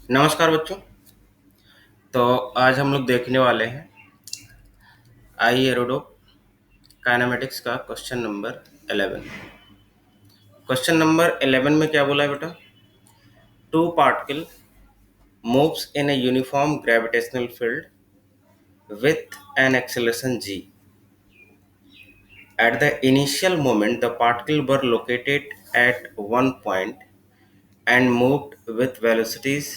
नमस्कार बच्चों। तो आज हम लोग देखने वाले हैं आई एरोडो काइनेमेटिक्स का क्वेश्चन नंबर 11। क्वेश्चन नंबर 11 में क्या बोला है बेटा? Two particle moves in a uniform gravitational field with an acceleration g. At the initial moment, the particles were located at one point and moved with velocities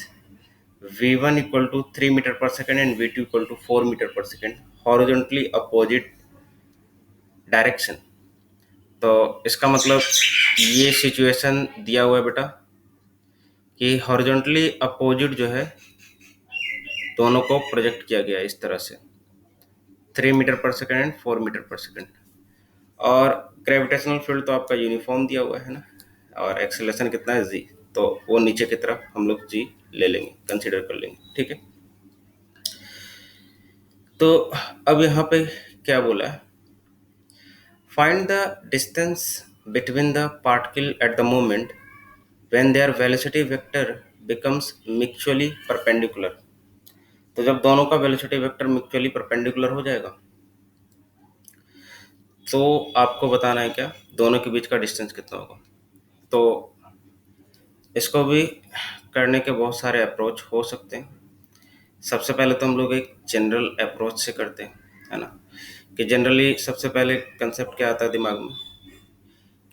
v1 equal to 3 meter per second and v2 equal to 4 meter per second horizontally opposite direction। तो इसका मतलब ये situation दिया हुआ है बेटा कि horizontally opposite जो है दोनों को प्रोजेक्ट किया गया है इस तरह से 3 मीटर पर सेकेंड एंड 4 मीटर पर सेकेंड। और ग्रेविटेशनल फील्ड तो आपका यूनिफॉर्म दिया हुआ है ना, और एक्सेलरेशन कितना है जी, तो वो नीचे की तरफ हम लोग जी ले लेंगे, कंसीडर कर लेंगे। ठीक है, तो अब यहाँ पे क्या बोला है? Find the distance between the particle at the moment when their velocity vector becomes mutually perpendicular। तो जब दोनों का वेलोसिटी वेक्टर म्यूचुअली परपेंडिकुलर हो जाएगा तो आपको बताना है क्या दोनों के बीच का डिस्टेंस कितना होगा। तो इसको भी करने के बहुत सारे अप्रोच हो सकते हैं। सबसे पहले तो हम लोग एक जनरल अप्रोच से करते हैं, है ना, कि जनरली सबसे पहले कंसेप्ट क्या आता है दिमाग में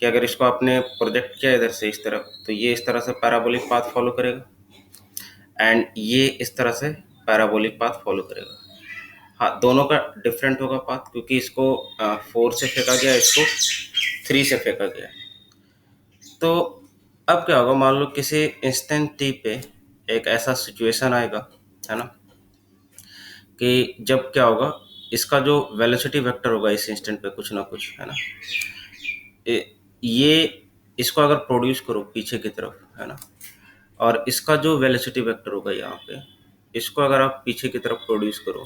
कि अगर इसको आपने प्रोजेक्ट किया इधर से इस तरफ तो ये इस तरह से पैराबोलिक पाथ फॉलो करेगा एंड ये इस तरह से पैराबोलिक पाथ फॉलो करेगा। हाँ, दोनों का डिफरेंट होगा पाथ, क्योंकि इसको 4 से फेंका गया, इसको 3 से फेंका गया। तो अब क्या होगा, मान लो किसी इंस्टेंट टी पे एक ऐसा सिचुएशन आएगा, है ना, कि जब क्या होगा, इसका जो वेलोसिटी वेक्टर होगा इस इंस्टेंट पे कुछ ना कुछ, है ना, ये इसको अगर प्रोड्यूस करो पीछे की तरफ, है ना, और इसका जो वेलोसिटी वेक्टर होगा यहाँ पे, इसको अगर आप पीछे की तरफ प्रोड्यूस करो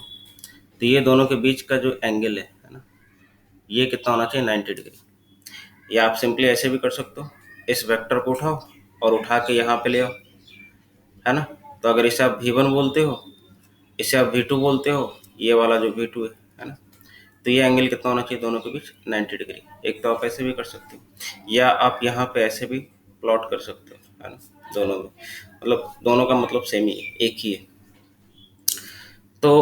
तो ये दोनों के बीच का जो एंगल है ना, ये कितना होना चाहिए? 90 डिग्री। या आप सिंपली ऐसे भी कर सकते हो, इस वेक्टर को उठाओ और उठा के यहाँ पे ले आओ, है ना। तो अगर इसे आप V1 बोलते हो, इसे आप V2 बोलते हो, ये वाला जो V2 है ना, तो ये एंगल कितना होना चाहिए दोनों के बीच? 90 डिग्री। एक तो आप ऐसे भी कर सकते हो या आप यहाँ पे ऐसे भी प्लॉट कर सकते हो, है ना। दोनों में मतलब दोनों का मतलब सेम ही है, एक ही है। तो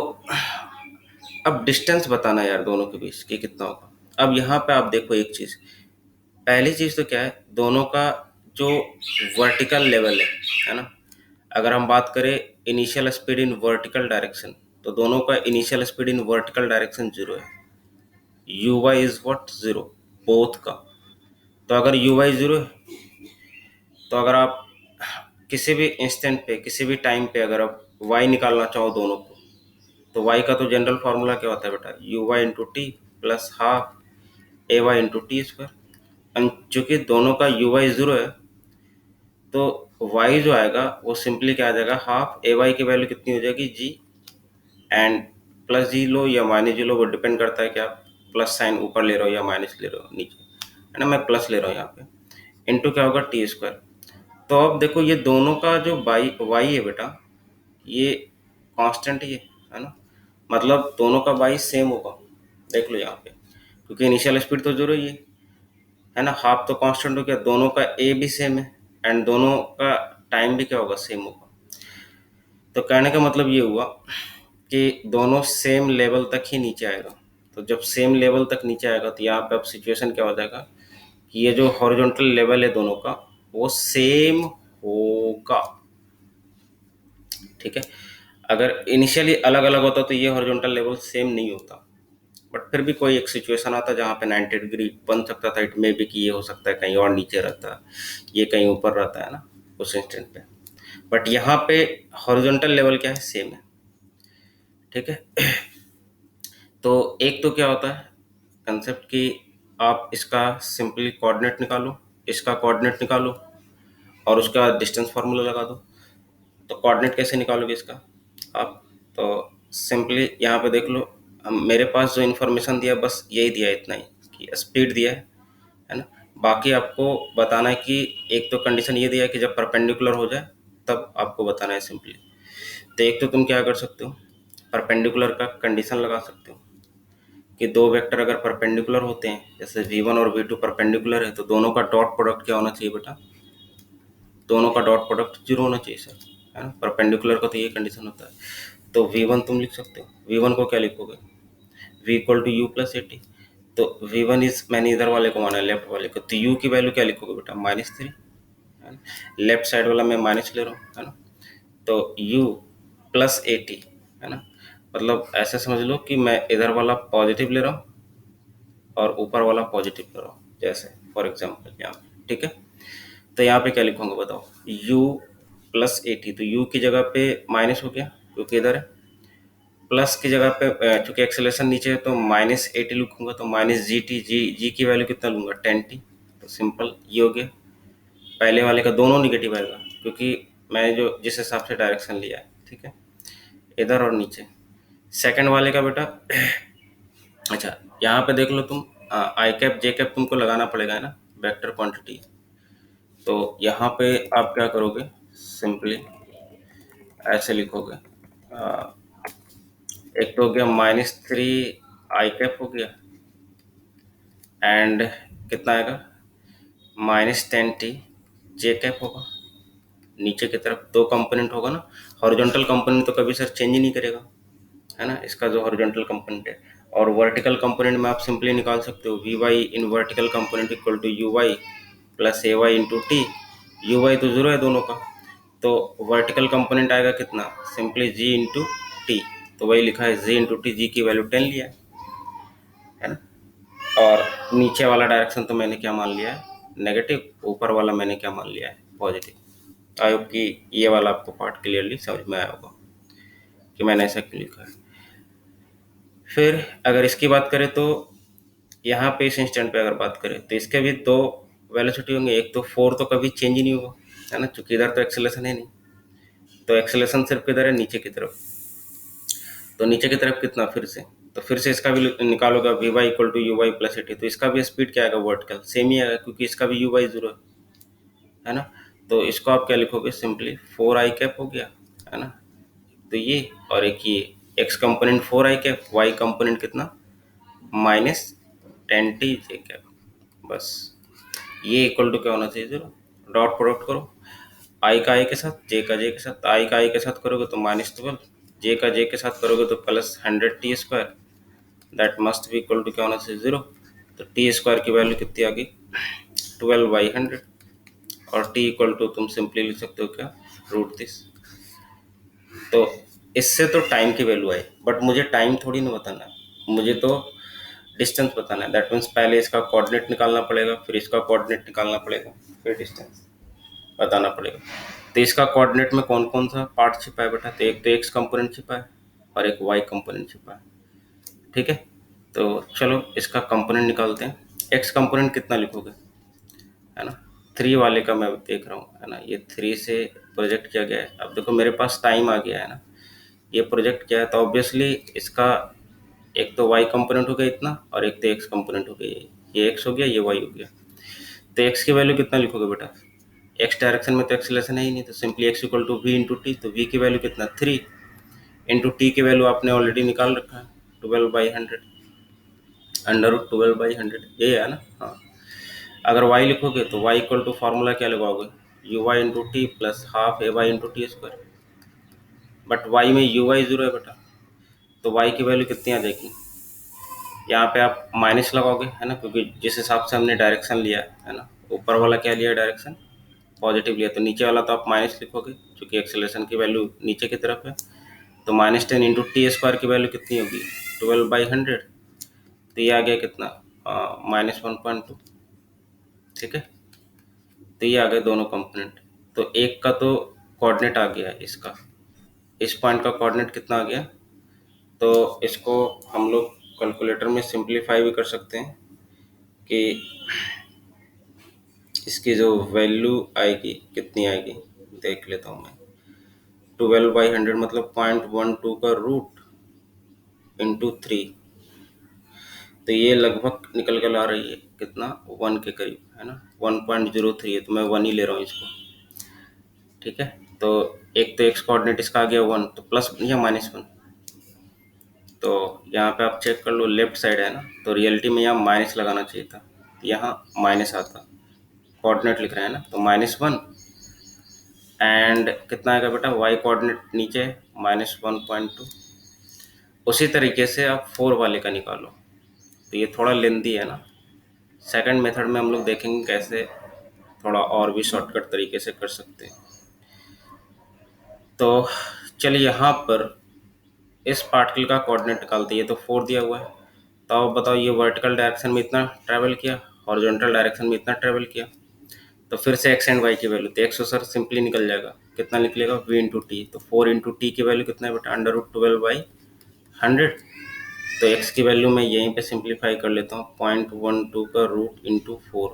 अब डिस्टेंस बताना है यार दोनों के बीच कि कितना होगा। अब यहाँ पे आप देखो एक चीज़, पहली चीज़ तो क्या है, दोनों का जो वर्टिकल लेवल है ना, अगर हम बात करें initial speed in vertical direction, तो दोनों का initial speed in vertical direction 0 है। U y is what? 0 both का। तो अगर यू वाई 0 है तो अगर आप किसी भी इंस्टेंट पे किसी भी टाइम पे अगर आप वाई निकालना चाहो दोनों को, तो वाई का तो जनरल फार्मूला क्या होता है बेटा? U y into t plus half a y into t square. चूंकि दोनों का यू वाई 0 है तो y जो आएगा वो सिंपली क्या आ जाएगा, हाफ ए वाई की वैल्यू कितनी हो जाएगी? जी। एंड प्लस जी लो या माइनस जी लो, वो डिपेंड करता है कि आप प्लस साइन ऊपर ले रहे हो या माइनस ले रहे हो नीचे, है ना। मैं प्लस ले रहा हूँ यहाँ पे, इंटू क्या होगा? T square. तो अब देखो ये दोनों का जो वाई है बेटा, ये कांस्टेंट ही है ना, मतलब दोनों का वाई सेम होगा। देख लो यहाँ पे, क्योंकि इनिशियल स्पीड तो जीरो ही है ना, हाफ तो कांस्टेंट हो गया, दोनों का ए भी सेम है एंड दोनों का टाइम भी क्या होगा? सेम होगा। तो कहने का मतलब ये हुआ कि दोनों सेम लेवल तक ही नीचे आएगा। तो जब सेम लेवल तक नीचे आएगा तो यहाँ पे अब सिचुएशन क्या हो जाएगा कि ये जो हॉरिजॉन्टल लेवल है दोनों का वो सेम होगा। ठीक है, अगर इनिशियली अलग अलग होता तो ये हॉरिजॉन्टल लेवल सेम नहीं होता, बट फिर भी कोई एक सिचुएशन आता जहाँ पे 90 डिग्री बन सकता था। इट मे भी कि ये हो सकता है कहीं और नीचे रहता, ये कहीं ऊपर रहता है ना उस इंस्टेंट पे, बट यहाँ पे हॉरिजॉन्टल लेवल क्या है? सेम है। ठीक है, तो एक तो क्या होता है कंसेप्ट कि आप इसका सिंपली कोऑर्डिनेट निकालो, इसका कोऑर्डिनेट निकालो और उसका डिस्टेंस फार्मूला लगा दो। तो कोऑर्डिनेट कैसे निकालोगे इसका आप? तो सिंपली यहाँ पे देख लो, हम मेरे पास जो इन्फॉर्मेशन दिया बस यही दिया है, इतना ही कि स्पीड दिया है ना। बाकी आपको बताना है कि एक तो कंडीशन ये दिया है कि जब परपेंडिकुलर हो जाए तब आपको बताना है सिंपली। तो एक तो तुम क्या कर सकते हो, परपेंडिकुलर का कंडीशन लगा सकते हो कि दो वेक्टर अगर परपेंडिकुलर होते हैं, जैसे v1 और v2 परपेंडिकुलर है, तो दोनों का डॉट प्रोडक्ट क्या होना चाहिए बेटा, दोनों का डॉट प्रोडक्ट जीरो होना चाहिए सर, है ना। परपेंडिकुलर का तो ये कंडीशन होता है। तो v1 तुम लिख सकते हो, v1 को क्या लिखोगे, v equal to u plus a t. तो v1 इज, मैंने इधर वाले को माना लेफ्ट वाले को, तो u की वैल्यू क्या लिखोगे बेटा, -3, है ना। लेफ्ट साइड वाला मैं माइनस ले रहा हूँ, है ना। तो u प्लस ए टी, है ना। मतलब ऐसे समझ लो कि मैं इधर वाला पॉजिटिव ले रहा हूँ और ऊपर वाला पॉजिटिव ले रहा हूँ, जैसे फॉर एग्जाम्पल यहाँ पे, ठीक है। तो यहाँ पे क्या लिखूंगा बताओ, u प्लस ए टी, तो u की जगह पे माइनस हो गया क्योंकि इधर है, प्लस की जगह पे चूंकि एक्सेलेरेशन नीचे है तो -80 लिखूंगा, तो -gt, जी की वैल्यू कितना लूंगा, 10t। तो सिंपल ये हो गया। पहले वाले का दोनों निगेटिव आएगा क्योंकि मैंने जो जिस हिसाब से डायरेक्शन लिया है, ठीक है, इधर और नीचे। सेकंड वाले का बेटा अच्छा, यहाँ पे देख लो तुम, आई कैप जे कैप तुमको लगाना पड़ेगा, है ना, वेक्टर क्वांटिटी। तो यहाँ पे आप क्या करोगे, सिंपली ऐसे लिखोगे, अ, एक तो हो गया -3 आई कैप हो गया, एंड कितना आएगा, -10t जे कैप होगा। नीचे की तरफ दो कंपोनेंट होगा ना, हॉरिजॉन्टल कंपोनेंट तो कभी सर चेंज ही नहीं करेगा, है ना, इसका जो हॉरिजॉन्टल कंपोनेंट है। और वर्टिकल कंपोनेंट में आप सिंपली निकाल सकते हो, v y in vertical component equal to u y plus a y into t. U y तो जीरो है दोनों का, तो वर्टिकल कंपोनेंट आएगा कितना, सिंपली जी इंटू टी। तो वही लिखा है जी इंटू टी, जी की वैल्यू 10 लिया है ना। और नीचे वाला डायरेक्शन तो मैंने क्या मान लिया है, नेगेटिव, ऊपर वाला मैंने क्या मान लिया है, पॉजिटिव। आई होप कि ये वाला आपको पार्ट क्लियरली समझ में आया होगा कि मैंने ऐसा क्यों लिखा है। फिर अगर इसकी बात करें तो यहाँ पे इस इंस्टेंट पे अगर बात करें तो इसके भी दो वेलोसिटी होंगे, एक तो 4 तो कभी चेंज ही नहीं होगा, है ना, क्योंकि इधर तो एक्सेलेरेशन है नहीं। तो एक्सेलेरेशन सिर्फ किधर है, नीचे की तरफ। तो नीचे की तरफ कितना, फिर से, तो फिर से इसका भी निकालोगा, v y equal to u y plus a t. तो इसका भी स्पीड क्या आएगा, वर्टिकल सेम ही आएगा क्योंकि इसका भी यू वाई जीरो है ना। तो इसको आप क्या लिखोगे, सिंपली 4 आई कैप हो गया, है ना। तो ये और एक ये, एक्स कंपोनेंट 4 आई कैप, वाई कंपोनेंट कितना, -10t जे कैप। बस ये इक्वल टू क्या होना चाहिए, जीरो। डॉट प्रोडक्ट करो, आई का आई के साथ, जे का जे के साथ, आई का आई के साथ करोगे तो -12, जे का जे के साथ करोगे तो +100t², that must be equal to क्या होना चाहिए, जीरो। तो टी स्क्वायर की वैल्यू कितनी आ गई, 12/100। और टी इक्वल टू तुम सिंपली लिख सकते हो क्या, √30। तो इससे तो टाइम की वैल्यू आई, बट मुझे टाइम थोड़ी ना बताना है, मुझे तो डिस्टेंस बताना है। दैट मीन्स पहले इसका कोऑर्डिनेट निकालना पड़ेगा, फिर इसका कोऑर्डिनेट निकालना पड़ेगा, फिर डिस्टेंस बताना पड़ेगा। तो इसका कोऑर्डिनेट में कौन कौन सा पार्ट छिपा है बेटा, तो एक तो एक्स कंपोनेंट छिपा है और एक वाई कंपोनेंट छिपा है, ठीक है। तो चलो इसका कंपोनेंट निकालते हैं। एक्स कंपोनेंट कितना लिखोगे, है ना, 3 वाले का मैं देख रहा हूँ, है ना, ये 3 से प्रोजेक्ट किया गया है। अब देखो मेरे पास टाइम आ गया है ना, ये प्रोजेक्ट किया है, तो ऑब्वियसली इसका एक तो वाई कंपोनेंट हो गया इतना, और एक तो एक्स कंपोनेंट हो गया, ये एक्स हो गया, ये वाई हो गया। तो एक्स की वैल्यू कितना लिखोगे बेटा, एक्स डायरेक्शन में तो एक्सेलेरेशन है ही नहीं, तो simply x equal to v into t. तो वी की वैल्यू कितना, 3, इंटू टी की वैल्यू आपने ऑलरेडी निकाल रखा है, 12/100, √12/100, यही है ना, हाँ। अगर y लिखोगे तो y इक्वल टू फार्मूला क्या लगाओगे, u y into t plus half a y into t square. But y में यू वाई जीरो है बेटा, तो y की वैल्यू कितनी आ जाएगी, यहाँ पे आप माइनस लगाओगे, है ना, क्योंकि जिस हिसाब से हमने डायरेक्शन लिया है ना, ऊपर वाला क्या लिया डायरेक्शन, पॉजिटिव लिया, तो नीचे वाला तो आप माइनस लिखोगे क्योंकि एक्सेलरेशन की वैल्यू नीचे की तरफ है। तो -10 इंटू टी स्क्वायर की वैल्यू कितनी होगी, 12/100। तो ये आ गया कितना, -1.2, ठीक है। तो ये आ गए दोनों कंपोनेंट। तो एक का तो कोऑर्डिनेट आ गया इसका, इस पॉइंट का कोऑर्डिनेट कितना आ गया, तो इसको हम लोग कैलकुलेटर में सिंप्लीफाई भी कर सकते हैं कि इसकी जो वैल्यू आएगी कितनी आएगी, देख लेता हूँ मैं। 12/100 मतलब 0.12 का रूट इंटू 3, तो ये लगभग निकल कर आ रही है कितना, 1 के करीब, है ना, 1.03 है, तो मैं 1 ही ले रहा हूँ इसको, ठीक है। तो एक तो एक्स कोऑर्डिनेट इसका आ गया 1, तो प्लस या -1। तो यहाँ पे आप चेक कर लो, लेफ्ट साइड है ना, तो रियलिटी में यहाँ माइनस लगाना चाहिए था, यहाँ माइनस आता। कोऑर्डिनेट लिख रहे हैं ना, तो -1 एंड कितना आएगा बेटा, वाई कोऑर्डिनेट नीचे -1.2। उसी तरीके से आप 4 वाले का निकालो। तो ये थोड़ा लेंदी है ना, सेकंड मेथड में हम लोग देखेंगे कैसे थोड़ा और भी शॉर्टकट तरीके से कर सकते हैं। तो चलिए यहाँ पर इस पार्टिकल का कोऑर्डिनेट निकालते हैं। ये तो 4 दिया हुआ है, तो आप बताओ ये वर्टिकल डायरेक्शन में इतना ट्रैवल किया, हॉरिजॉन्टल डायरेक्शन में इतना ट्रैवल किया। तो फिर से एक्स एंड वाई की वैल्यू, तो एक्स सर सिंपली निकल जाएगा, कितना निकलेगा v इंटू टी। तो 4 इंटू टी की वैल्यू कितना है बेटा, √12/100। तो x की वैल्यू मैं यहीं पे सिंप्लीफाई कर लेता हूँ, 0.12 का रूट इंटू 4,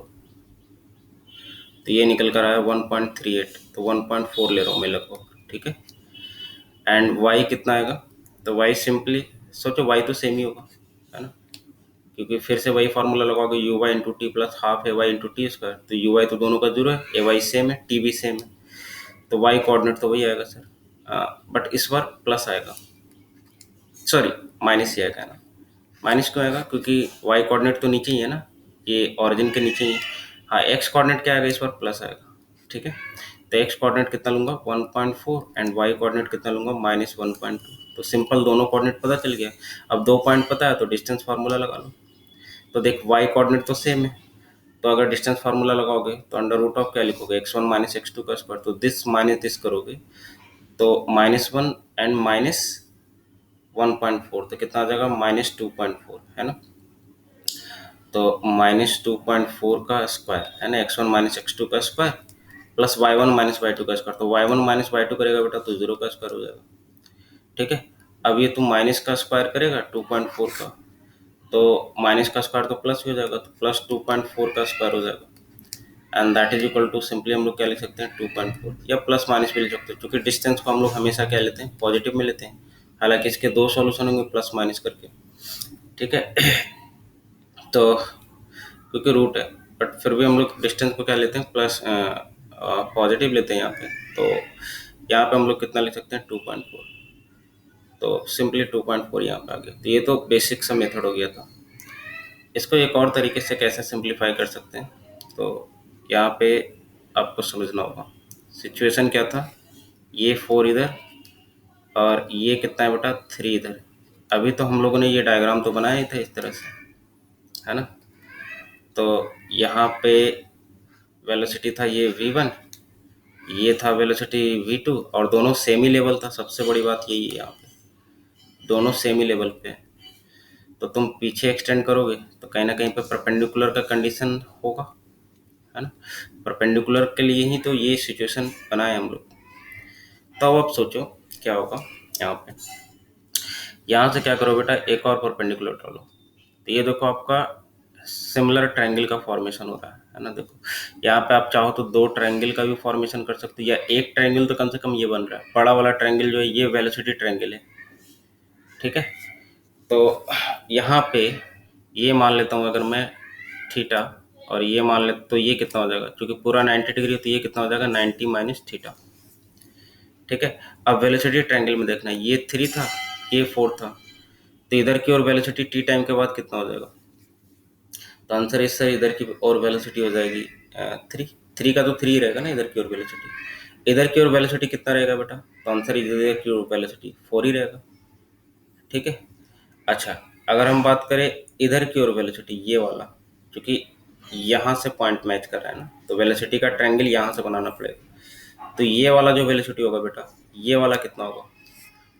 तो ये निकल कर आया 1.38। तो 1.4 ले रहा हूँ मैं लगभग, ठीक है। एंड y कितना आएगा, तो y सिंपली सोचो, y तो सेम ही होगा, है ना, क्योंकि फिर से वही फार्मूला लगाओगे, u y into t plus half a y into t square. तो यू वाई तो दोनों का 0 है, ए वाई सेम है, टी भी सेम है, तो वाई कोऑर्डिनेट तो वही आएगा सर, बट इस बार प्लस आएगा, सॉरी माइनस ही आएगा ना। माइनस क्यों आएगा, क्योंकि वाई कोऑर्डिनेट तो नीचे ही है ना, ये ऑरिजिन के नीचे ही है। हाँ, एक्स कोऑर्डिनेट क्या आएगा, इस बार प्लस आएगा, ठीक है। तो एक्स कोऑर्डिनेट कितना लूंगा 1.4 एंड वाई कोऑर्डिनेट कितना लूंगा -1.2। तो सिंपल दोनों कोऑर्डिनेट पता चल गया। अब 2 पॉइंट पता है तो डिस्टेंस फार्मूला लगा लो। तो देख वाई कोऑर्डिनेट तो सेम है, तो अगर डिस्टेंस फार्मूला लगाओगे तो अंडर रूट ऑफ क्या लिखोगे, x1 माइनस x2 का स्क्वायर। तो दिस माइनस दिस करोगे तो -1 एंड -1.4, तो कितना आ जाएगा -2.4, है ना। तो -2.4 का स्क्वायर है ना, x1 माइनस x2 का square plus y1 minus y2 का स्क्वायर। तो y1 माइनस y2 करेगा बेटा तो 0 का स्क्वायर हो जाएगा, ठीक है। अब ये तू माइनस का स्क्वायर करेगा 2.4 का, तो माइनस का स्क्वायर तो प्लस हो जाएगा, तो प्लस 2.4 का स्क्वायर हो जाएगा। And that is equal to, simply हम लोग क्या लिख सकते हैं 2.4, या प्लस माइनस भी लिख सकते हैं, क्योंकि डिस्टेंस को हम लोग हमेशा क्या लेते हैं, पॉजिटिव में लेते हैं। हालांकि इसके 2 सॉल्यूशन होंगे प्लस माइनस करके, ठीक है। तो क्योंकि रूट है, बट फिर भी हम लोग डिस्टेंस को क्या लेते हैं, प्लस पॉजिटिव लेते हैं यहाँ पे। तो यहाँ पे हम लोग कितना लिख सकते हैं 2.4, तो सिंपली 2.4 यहाँ पे आ गया। तो ये तो बेसिक सा मेथड हो गया था। इसको एक और तरीके से कैसे सिंप्लीफाई कर सकते हैं, तो यहाँ पे आपको समझना होगा सिचुएशन क्या था। ये 4 इधर और ये कितना है बेटा 3 इधर। अभी तो हम लोगों ने ये डायग्राम तो बनाया ही था इस तरह से, है ना। तो यहाँ पे वेलोसिटी था ये v1, ये था वेलोसिटी v2, और दोनों सेमी लेवल था। सबसे बड़ी बात यही है, यहाँ पे दोनों सेमी लेवल पे है। तो तुम पीछे एक्सटेंड करोगे तो कहीं ना कहीं पे परपेंडिकुलर का कंडीशन होगा, है ना। परपेंडिकुलर के लिए ही तो ये सिचुएशन बनाए हम लोग। तो अब आप सोचो क्या होगा यहाँ पे। यहाँ से क्या करो बेटा, एक और परपेंडिकुलर डालो। तो ये देखो आपका सिमिलर ट्रायंगल का फॉर्मेशन हो रहा है ना। देखो यहाँ पे आप चाहो तो 2 ट्रायंगल का भी फॉर्मेशन कर सकते हो, या एक ट्रायंगल तो कम से कम ये बन रहा है। बड़ा वाला ट्रायंगल जो है ये वेलोसिटी ट्रायंगल है, ठीक है। तो यहाँ पे ये मान लेता हूँ अगर मैं थीटा, और ये मान ले तो ये कितना हो जाएगा, क्योंकि पूरा 90 डिग्री, तो ये कितना हो जाएगा 90 माइनस थीटा, ठीक है। अब वेलोसिटी ट्रायंगल में देखना है, ये 3 था, ये 4 था, तो इधर की ओर वेलोसिटी टी टाइम के बाद कितना हो जाएगा। तो आंसर इस सर इधर की और वेलोसिटी हो जाएगी 3। 3 का तो 3 रहेगा ना इधर की ओर वेलोसिटी। इधर की ओर वेलोसिटी कितना रहेगा बेटा, तो आंसर इधर की ओर वेलोसिटी 4 ही रहेगा, ठीक है। अच्छा, अगर हम बात करें इधर की ओर वेलोसिटी, ये वाला, क्योंकि यहाँ से पॉइंट मैच कर रहा है ना, तो वेलोसिटी का ट्रायंगल यहाँ से बनाना पड़ेगा। तो ये वाला जो वेलोसिटी होगा बेटा, ये वाला कितना होगा,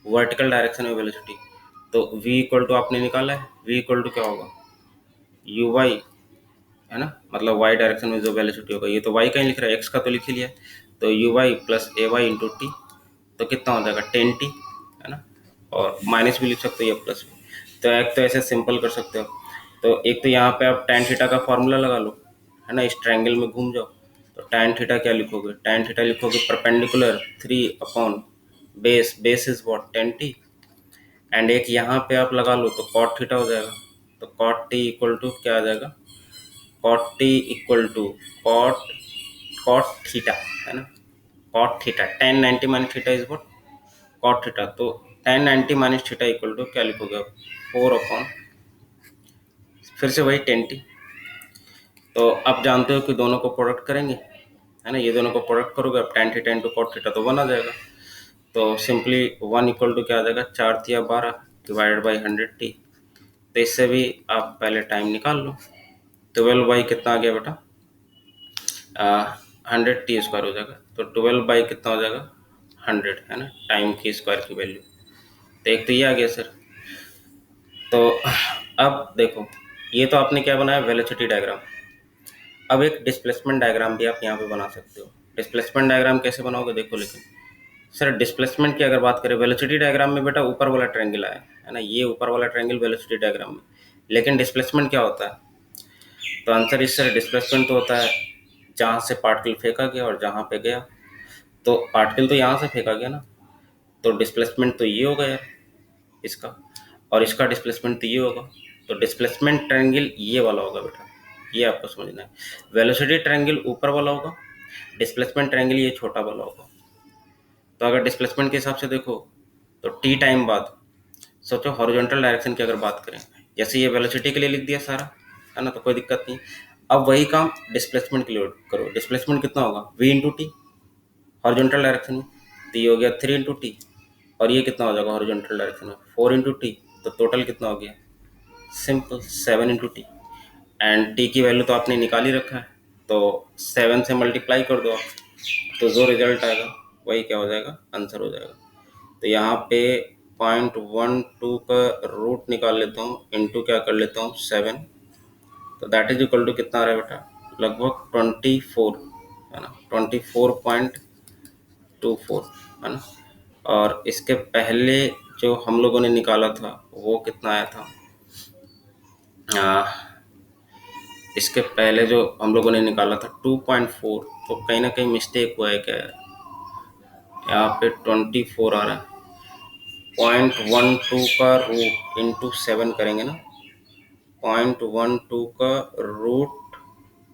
वर्टिकल डायरेक्शन में वेलोसिटी। तो v इक्वल टू आपने निकाला है, v इक्वल टू क्या होगा यू वाई, है ना, मतलब y डायरेक्शन में जो वेलोसिटी होगा। ये तो y का ही लिख रहा है, x का तो लिख ही लिया। तो u y plus a y into t, तो कितना हो जाएगा 10t, है ना। और माइनस भी लिख सकते हो या प्लस भी। तो एक तो ऐसे सिंपल कर सकते हो। तो एक तो यहाँ पे आप tan थीटा का फॉर्मूला लगा लो, है ना, इस ट्रायंगल में घूम जाओ। तो tan थीटा क्या लिखोगे, tan थीटा लिखोगे perpendicular 3 upon base, base is what 10t, and एक यहाँ पे आप लगा लो तो cot थीटा हो जाएगा। तो cot t इक्वल टू क्या आ जाएगा, cot t equal to cot cot theta, है ना, cot theta, tan 90 minus theta is what, cot theta. तो tan 90 minus theta equal to क्या लिखोगे आप, 4 फिर से वही 10t। तो आप जानते हो कि दोनों को प्रोडक्ट करेंगे, है ना, ये दोनों को प्रोडक्ट करोगे अब tan theta into cot theta तो 1 आ जाएगा। तो सिंपली 1 इक्वल टू क्या आ जाएगा, 4 तिया 12 डिवाइडेड बाई 100t। तो इससे भी आप पहले टाइम निकाल लो। 12 बाई कितना आ गया बेटा, 100t स्क्वायर हो जाएगा। तो 12 बाई कितना हो जाएगा, 100, है ना, टाइम की स्क्वायर की वैल्यू। तो एक तो ये आ गया सर। तो अब देखो, ये तो आपने क्या बनाया, वेलोसिटी डायग्राम। अब एक डिस्प्लेसमेंट डायग्राम भी आप यहाँ पे बना सकते हो। डिस्प्लेसमेंट डायग्राम कैसे बनाओगे देखो, लेकिन सर डिस्प्लेसमेंट की अगर बात करें, वेलोसिटी डायग्राम में बेटा ऊपर वाला ट्रायंगल आया है ना, ये ऊपर वाला ट्रायंगल वेलोसिटी डायग्राम में। लेकिन डिस्प्लेसमेंट क्या होता है, तो आंसर इस सर डिस्प्लेसमेंट तो होता है जहाँ से पार्टिकल फेंका गया और जहाँ पे गया। तो पार्टिकल तो यहाँ से फेंका गया ना, तो डिस्प्लेसमेंट तो ये होगा यार इसका, और इसका डिस्प्लेसमेंट तो ये होगा। तो डिस्प्लेसमेंट ट्रायंगल ये वाला होगा बेटा, ये आपको समझना है। वेलोसिटी ट्रायंगल ऊपर वाला होगा, डिस्प्लेसमेंट ट्रायंगल ये छोटा वाला होगा। तो अगर डिस्प्लेसमेंट के हिसाब से देखो, तो टी टाइम बाद सोचो हॉरिजॉन्टल डायरेक्शन की अगर बात करें, जैसे ये वेलोसिटी के लिए लिख दिया सारा, है ना, तो कोई दिक्कत नहीं। अब वही काम डिस्प्लेसमेंट के लिए करो। डिस्प्लेसमेंट कितना होगा, v into T, horizontal direction में। तो ये हो गया 3 इंटू टी, और ये कितना हो जाएगा हॉरिजॉन्टल डायरेक्शन में, 4 इंटू टी। तो टोटल कितना हो गया, simple 7 into T. And T की वैल्यू तो आपने निकाल ही रखा है, तो 7 से मल्टीप्लाई कर दो आप, तो जो रिजल्ट आएगा वही क्या हो जाएगा, आंसर हो जाएगा। तो यहाँ पे 0.12 का रूट निकाल लेता हूँ, इंटू क्या कर लेता हूँ 7। तो दैट इज इक्वल टू कितना आ रहा है बेटा, लगभग 24, है ना, 24.24, है ना। और इसके पहले जो हम लोगों ने निकाला था वो कितना आया था, इसके पहले जो हम लोगों ने निकाला था 2.4। तो कहीं ना कहीं मिस्टेक हुआ है क्या, यहाँ पे 24 आ रहा है। 0.12 का रूट इंटू 7 करेंगे ना, 0.12 का रूट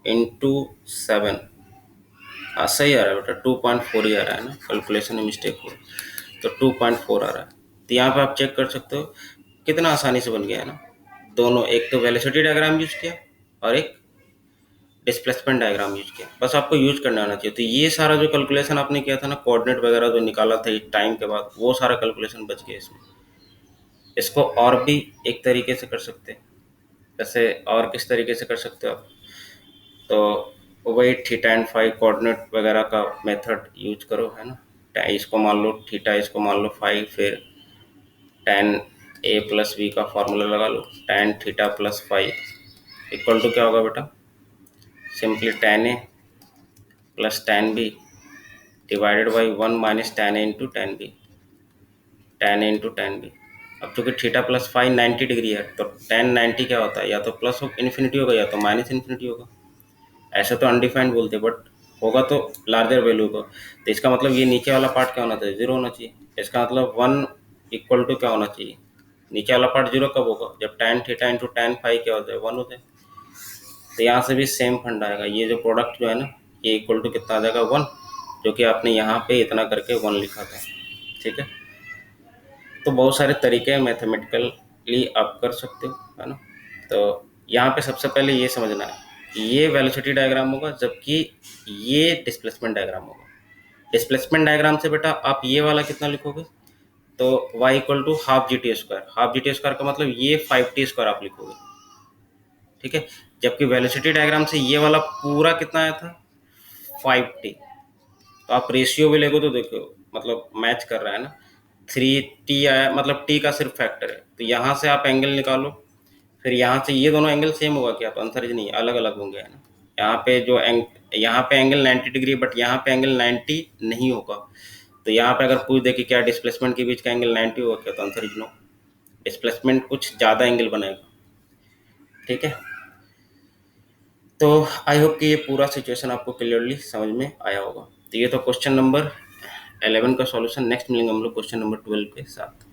इंटू 7, हाँ सही आ रहा है बेटा, 2.4 ही आ रहा है ना, कैलकुलेशन में मिस्टेक हुआ तो 2.4 आ रहा है। तो यहाँ पे आप चेक कर सकते हो कितना आसानी से बन गया है ना दोनों, एक तो वेलोसिटी डायग्राम यूज किया और एक डिस्प्लेसमेंट डायग्राम यूज किया, बस आपको यूज करना आना चाहिए। तो ये सारा जो कैलकुलेशन आपने किया था ना, कोऑर्डिनेट वगैरह जो निकाला था टाइम के बाद, वो सारा कैलकुलेशन बच गया इसमें। इसको और भी एक तरीके से कर सकते हैं, जैसे और किस तरीके से कर सकते हो आप, तो वही थीटा एंड फाई कोऑर्डिनेट वगैरह का मेथड यूज करो, है ना। इसको मान लो थीटा, इसको मान लो फाई, फिर tan a प्लस बी का फॉर्मूला लगा लो, tan theta plus phi equal to क्या होगा बेटा, simply tan a plus tan b divided by 1 minus tan a into tan b, tan a into tan b। अब चूंकि theta plus phi 90 degree है, तो tan 90 क्या होता है, या तो प्लस इन्फिनिटी होगा या तो माइनस इन्फिनिटी होगा। ऐसे तो अनडिफाइंड बोलते हैं, बट होगा तो लार्जर वैल्यू का। तो इसका मतलब ये नीचे वाला पार्ट क्या होना चाहिए, जीरो होना चाहिए। इसका मतलब 1 इक्वल टू क्या होना चाहिए, नीचे वाला पार्ट जीरो कब होगा, जब tan theta into tan phi क्या हो जाए, 1 हो जाए। तो यहाँ से भी सेम फंड आएगा, ये जो प्रोडक्ट जो है ना, ये इक्वल टू कितना आ जाएगा, 1, जो कि आपने यहाँ पे इतना करके 1 लिखा था, ठीक है। तो बहुत सारे तरीके हैं मैथमेटिकली आप कर सकते हो, है ना। तो यहाँ पे सबसे पहले ये समझना है कि ये वेलोसिटी डायग्राम होगा, जबकि ये डिस्प्लेसमेंट डायग्राम होगा। डिस्प्लेसमेंट डायग्राम से बेटा आप ये वाला कितना लिखोगे, तो y equal to half g t square. Half g t square का मतलब ये 5t स्क्वायर आप लिखोगे, ठीक है। जबकि वेलोसिटी डायग्राम से ये वाला पूरा कितना आया था, 5t। तो आप रेशियो भी लेगो तो देखो मतलब मैच कर रहा है ना, 3t आया, मतलब t का सिर्फ फैक्टर है। तो यहाँ से आप एंगल निकालो, फिर यहाँ से ये दोनों एंगल सेम होगा क्या, तो आंसर इज नहीं, अलग अलग होंगे, है ना। यहाँ पे जो यहाँ पे एंगल 90 डिग्री, बट यहाँ पे एंगल 90 नहीं होगा। तो यहाँ पे अगर पूछ दे कि क्या डिस्प्लेसमेंट के बीच का एंगल 90 होगा क्या, तो आंसर इज नो, डिस्प्लेसमेंट कुछ ज़्यादा एंगल बनाएगा, ठीक है। तो आई होप कि ये पूरा सिचुएशन आपको क्लियरली समझ में आया होगा। तो ये तो क्वेश्चन नंबर 11 का सॉल्यूशन। नेक्स्ट मिलेंगे हम लोग क्वेश्चन नंबर 12 के साथ।